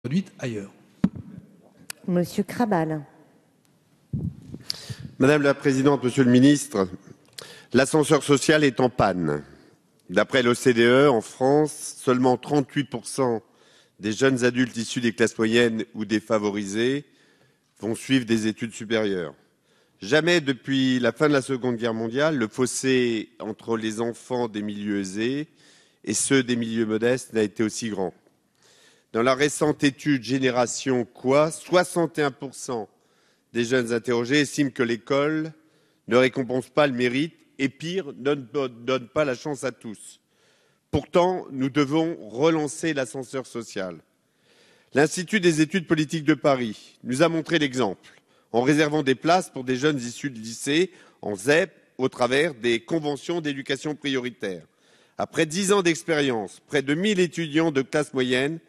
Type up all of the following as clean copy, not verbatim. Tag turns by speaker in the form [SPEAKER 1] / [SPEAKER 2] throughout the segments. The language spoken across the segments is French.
[SPEAKER 1] produites ailleurs.
[SPEAKER 2] Monsieur Krabal.
[SPEAKER 3] Madame la Présidente, Monsieur le Ministre, l'ascenseur social est en panne. D'après l'OCDE, en France, seulement 38% des jeunes adultes issus des classes moyennes ou défavorisées vont suivre des études supérieures. Jamais depuis la fin de la Seconde Guerre mondiale, le fossé entre les enfants des milieux aisés et ceux des milieux modestes n'a été aussi grand. Dans la récente étude Génération Quoi, 61% des jeunes interrogés estiment que l'école ne récompense pas le mérite et pire, ne donne pas la chance à tous. Pourtant, nous devons relancer l'ascenseur social. L'Institut des études politiques de Paris nous a montré l'exemple en réservant des places pour des jeunes issus de lycée en ZEP au travers des conventions d'éducation prioritaire. Après 10 ans d'expérience, près de 1000 étudiants de classe moyenne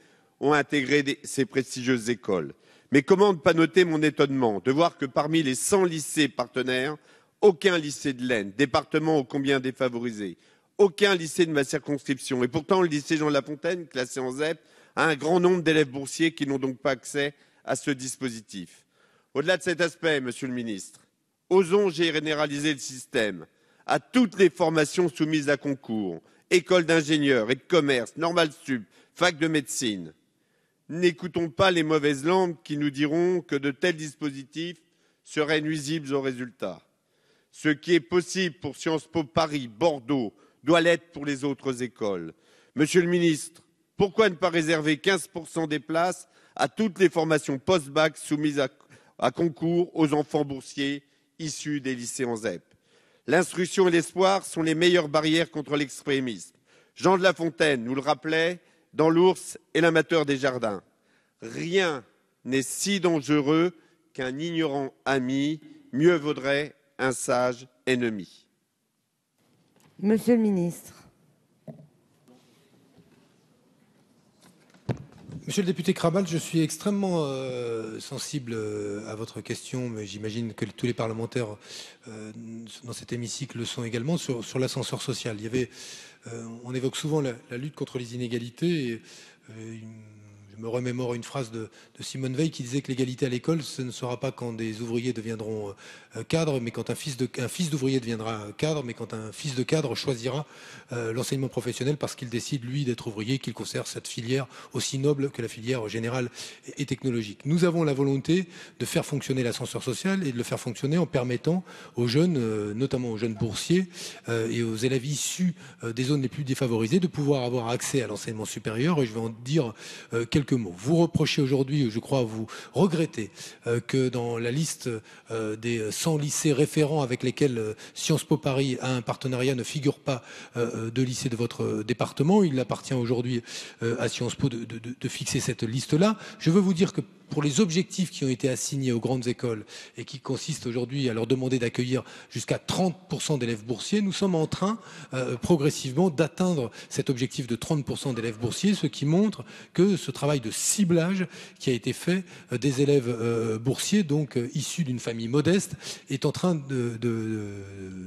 [SPEAKER 3] ont intégré ces prestigieuses écoles. Mais comment ne pas noter mon étonnement de voir que parmi les 100 lycées partenaires, aucun lycée de l'Aisne, département ô combien défavorisé, aucun lycée de ma circonscription. Et pourtant, le lycée Jean de La Fontaine, classé en ZEP, a un grand nombre d'élèves boursiers qui n'ont donc pas accès à ce dispositif. Au-delà de cet aspect, Monsieur le Ministre, osons généraliser le système à toutes les formations soumises à concours, écoles d'ingénieurs et de commerce, Normal Sup, fac de médecine. N'écoutons pas les mauvaises langues qui nous diront que de tels dispositifs seraient nuisibles aux résultats. Ce qui est possible pour Sciences Po Paris, Bordeaux, doit l'être pour les autres écoles. Monsieur le Ministre, pourquoi ne pas réserver 15% des places à toutes les formations post-bac soumises à concours aux enfants boursiers issus des lycées en ZEP? L'instruction et l'espoir sont les meilleures barrières contre l'extrémisme. Jean de La Fontaine nous le rappelait dans L'Ours et l'amateur des jardins. Rien n'est si dangereux qu'un ignorant ami, mieux vaudrait un sage ennemi.
[SPEAKER 2] Monsieur le Ministre.
[SPEAKER 1] Monsieur le député Krabal, je suis extrêmement sensible à votre question, mais j'imagine que tous les parlementaires dans cet hémicycle le sont également, sur l'ascenseur social. On évoque souvent la lutte contre les inégalités et je me remémore une phrase de Simone Veil qui disait que l'égalité à l'école, ce ne sera pas quand des ouvriers deviendront cadres, mais quand un fils d'ouvrier deviendra cadre, mais quand un fils de cadre choisira l'enseignement professionnel parce qu'il décide, lui, d'être ouvrier, qu'il conserve cette filière aussi noble que la filière générale et technologique. Nous avons la volonté de faire fonctionner l'ascenseur social et de le faire fonctionner en permettant aux jeunes, notamment aux jeunes boursiers et aux élèves issus des zones les plus défavorisées, de pouvoir avoir accès à l'enseignement supérieur. Et je vais en dire quelques mots. Vous reprochez aujourd'hui, je crois, vous regrettez que dans la liste des 100 lycées référents avec lesquels Sciences Po Paris a un partenariat ne figure pas de lycées de votre département. Il appartient aujourd'hui à Sciences Po de fixer cette liste-là. Je veux vous dire que pour les objectifs qui ont été assignés aux grandes écoles et qui consistent aujourd'hui à leur demander d'accueillir jusqu'à 30% d'élèves boursiers, nous sommes en train progressivement d'atteindre cet objectif de 30% d'élèves boursiers, ce qui montre que ce travail de ciblage qui a été fait des élèves boursiers, donc issus d'une famille modeste, est en train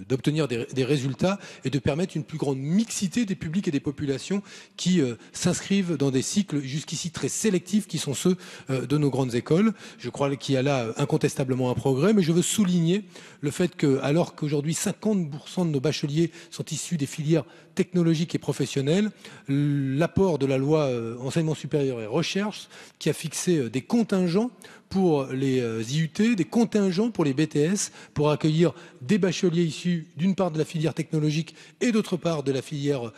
[SPEAKER 1] d'obtenir des résultats et de permettre une plus grande mixité des publics et des populations qui s'inscrivent dans des cycles jusqu'ici très sélectifs qui sont ceux de nos grandes écoles. Je crois qu'il y a là incontestablement un progrès, mais je veux souligner le fait que, alors qu'aujourd'hui 50% de nos bacheliers sont issus des filières technologiques et professionnelles, l'apport de la loi enseignement supérieur et recherche qui a fixé des contingents pour les IUT, des contingents pour les BTS, pour accueillir des bacheliers issus d'une part de la filière technologique et d'autre part de la filière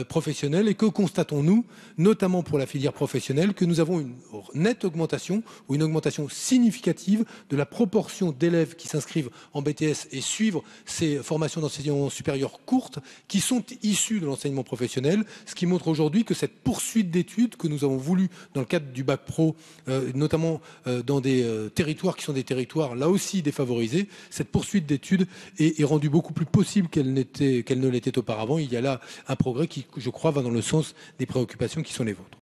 [SPEAKER 1] professionnelle. Et que constatons-nous, notamment pour la filière professionnelle, que nous avons une nette augmentation ou une augmentation significative de la proportion d'élèves qui s'inscrivent en BTS et suivent ces formations d'enseignement supérieur courtes qui sont issus de l'enseignement professionnel, ce qui montre aujourd'hui que cette poursuite d'études que nous avons voulu dans le cadre du bac pro, notamment dans des territoires qui sont des territoires là aussi défavorisés, cette poursuite d'études est rendue beaucoup plus possible qu'elle ne l'était auparavant. Il y a là un progrès qui, je crois, va dans le sens des préoccupations qui sont les vôtres.